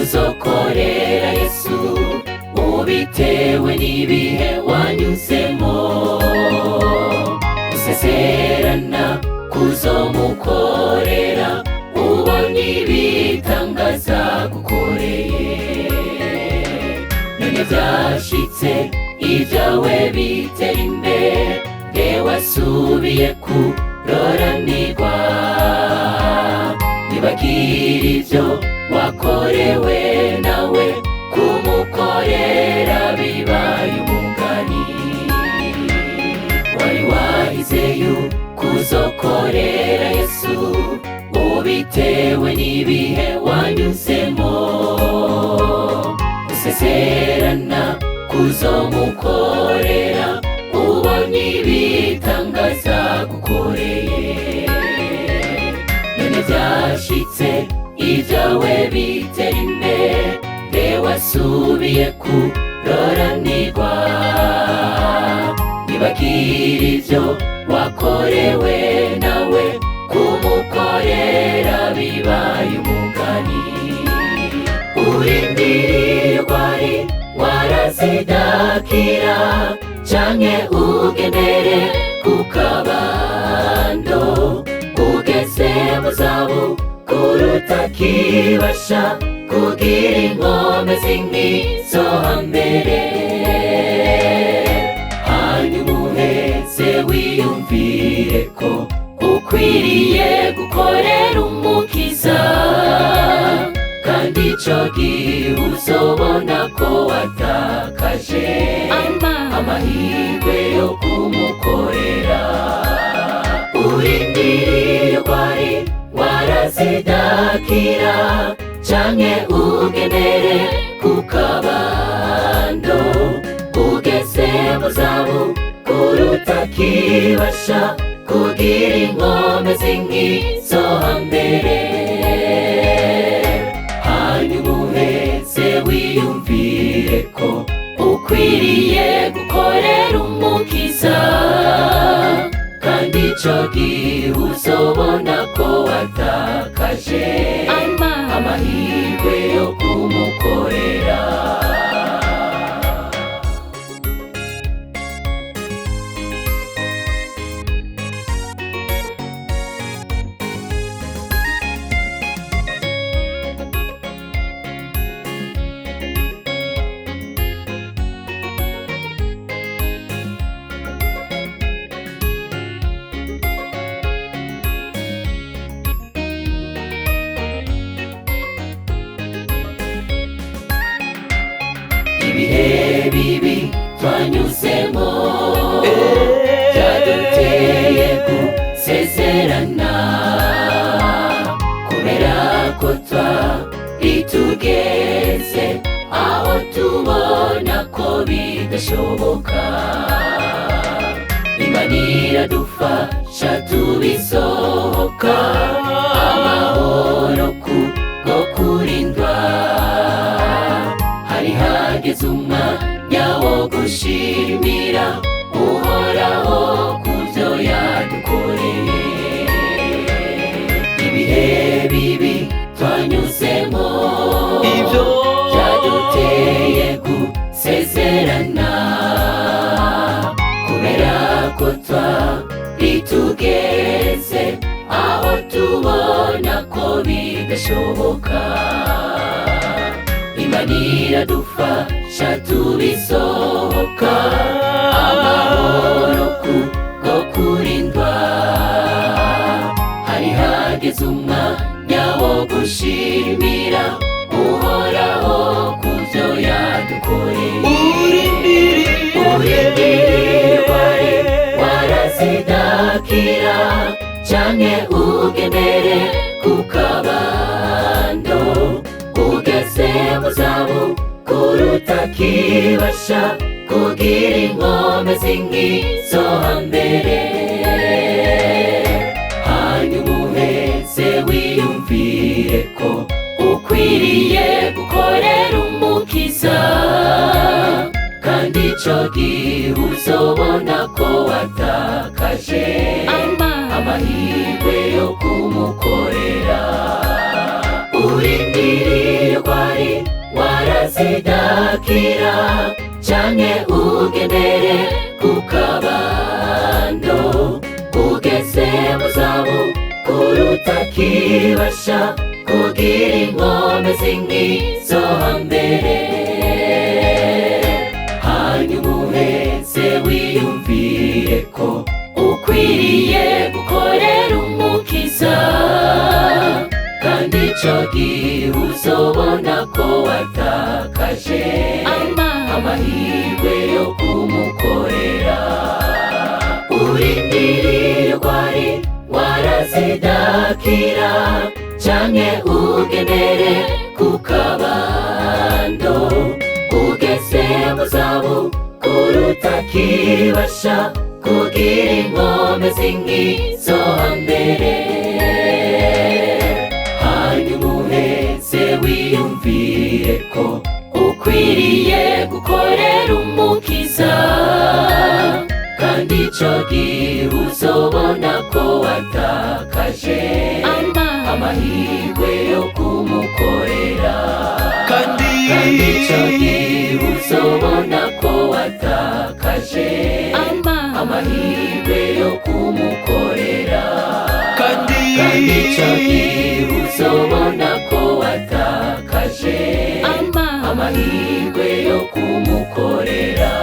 kuzokorera Yesu ubitewe n'ibihe wanyuzemo, usezerana kuzomukorera ubonye ibitangaza gukoreye. None byashitse ibyawe bitera imbere, wasubiye kuroranirwa, ntibagira ibyo wakorewe nawe kumukorera bibaye umugani. Wari wahizeyo kuzokorera Yesu ubitewe n'ibihe wanyuzemo, usezerana kuzomukorera ubonye ibitangaza gukoreye. None byashitse ibyawe bitera imbere, wasubiye kuroranirwa, ntibagira ibyo wakorewe nawe kumukorera bibaye umugani. Urindiriye wari warazidakira, canke ugendere ku kabando, ugeze mu zabukuru utakibasha kugira inkomezi nk'izo hambere. Hanyuma uheze wiyumvire ko ukwiriye gukorera umukiza, kandi ico gihe uzobona ko watakaje amahirwe yo kumukorera. Urindiriye wari warazidakira, canke ugendere ku kabando, ugeze mu zabukuru utakibasha kugira inkomezi nk'izo hambere. Hanyuma uheze wiyumvire ko ukwiriye gukorera umukiza, kandi ico gihe uzobona ko watakaje amahirwe yo kumukorera. Ibihe bibi twanyuzemo byaduteye gusezerana, kubera ko twari tugeze aho tubona ko bidashoboka. Imana iradufasha tubisohoka amahoro kubwo kurindwa. Hari hageze umwanya wo gushimira Uhoraho kubyo yadukoreye. Ibihe bibi twanyuzemo byaduteye gusezerana, kubera ko twari tugeze aho tubona ko bidashoboka. Imana iradufasha tubisohoka amahoro kubwo kurindwa. Hari hageze umwanya wo gushimira Uhoraho kubyo yadukoreye. Urindiriye wari warazidakira, canke ugendere ku kabando, ugeze mu zabukuru utakibasha kugira inkomezi nk'izo hambere. Hanyuma uheze wiyumvire ko ukwiriye gukorera umukiza, kandi ico gihe uzobona ko watakaje amahirwe yo kumukorera. Urindiriye iyo rwari warazidakira canke ugendere ku kabando, ugeze mu zabukuru utakibasha kugira inkomezi nk'izo hambere. Hanyuma uheze wiyumvire ko ukwiriye gukorera umukiza, kandi ico gihe uzobona ko watakaje amahirwe yo kumukorera. Urindiriye rwari warazidakira canke ugendere ku kabando, ugeze mu zabukuru utakibasha kugira inkomezi nk'izo hambere. Hanyuma uheze wiyumvire ko ukwiriye gukorera umukiza, kandi ico gihe uzobona ko watakaje amahirwe yo kumukorera. Kandi ico gihe uzobona ko watakaje amahirwe yo kumukorera. Kandi ico gihe uzobona ko watakaje amahirwe yo kumukorera.